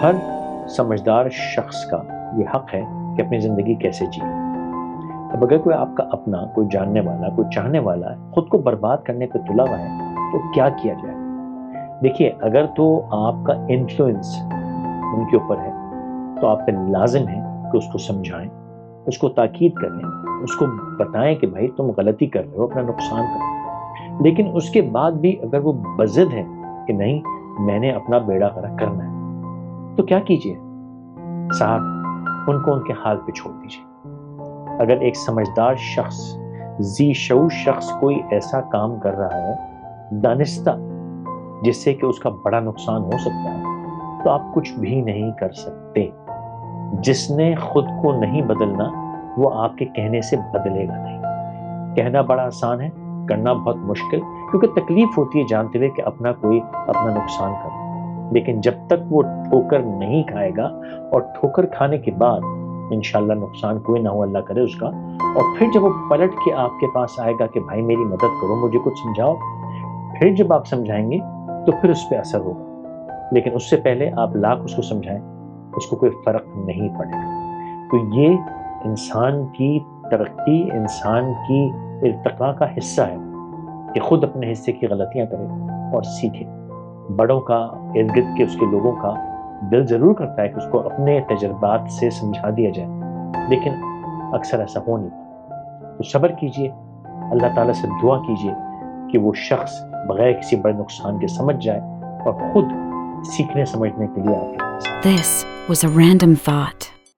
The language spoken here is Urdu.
ہر سمجھدار شخص کا یہ حق ہے کہ اپنی زندگی کیسے جیے۔ اب اگر کوئی آپ کا اپنا، کوئی جاننے والا، کوئی چاہنے والا خود کو برباد کرنے پہ تلا ہوا ہے تو کیا کیا جائے؟ دیکھیے، اگر تو آپ کا انفلوئنس ان کے اوپر ہے تو آپ پہ لازم ہے کہ اس کو سمجھائیں، اس کو تاکید کریں، اس کو بتائیں کہ بھائی تم غلطی کر رہے ہو، اپنا نقصان کر رہے ہو۔ لیکن اس کے بعد بھی اگر وہ بضد ہے کہ نہیں میں نے اپنا بیڑا غرق کرنا ہے تو کیا کیجیے صاحب، ان کو ان کے حال پہ چھوڑ دیجیے۔ اگر ایک سمجھدار شخص، ذی شعور شخص کوئی ایسا کام کر رہا ہے دانستہ جس سے کہ اس کا بڑا نقصان ہو سکتا ہے تو آپ کچھ بھی نہیں کر سکتے۔ جس نے خود کو نہیں بدلنا وہ آپ کے کہنے سے بدلے گا نہیں۔ کہنا بڑا آسان ہے، کرنا بہت مشکل، کیونکہ تکلیف ہوتی ہے جانتے ہوئے کہ اپنا کوئی اپنا نقصان کر رہا ہے۔ لیکن جب تک وہ ٹھوکر نہیں کھائے گا، اور ٹھوکر کھانے کے بعد انشاءاللہ نقصان کوئی نہ ہو، اللہ کرے اس کا، اور پھر جب وہ پلٹ کے آپ کے پاس آئے گا کہ بھائی میری مدد کرو، مجھے کچھ سمجھاؤ، پھر جب آپ سمجھائیں گے تو پھر اس پہ اثر ہوگا۔ لیکن اس سے پہلے آپ لاکھ اس کو سمجھائیں، اس کو کوئی فرق نہیں پڑے گا۔ تو یہ انسان کی ترقی، انسان کی ارتقاء کا حصہ ہے کہ خود اپنے حصے کی غلطیاں کرے اور سیکھے۔ بڑوں کا، ارد گرد کے اس کے لوگوں کا دل ضرور کرتا ہے کہ اس کو اپنے تجربات سے سمجھا دیا جائے، لیکن اکثر ایسا ہو نہیں پاتا۔ تو صبر کیجئے، اللہ تعالیٰ سے دعا کیجئے کہ وہ شخص بغیر کسی بڑے نقصان کے سمجھ جائے اور خود سیکھنے سمجھنے کے لیے آپ کے پاس آئے۔ This was a random thought.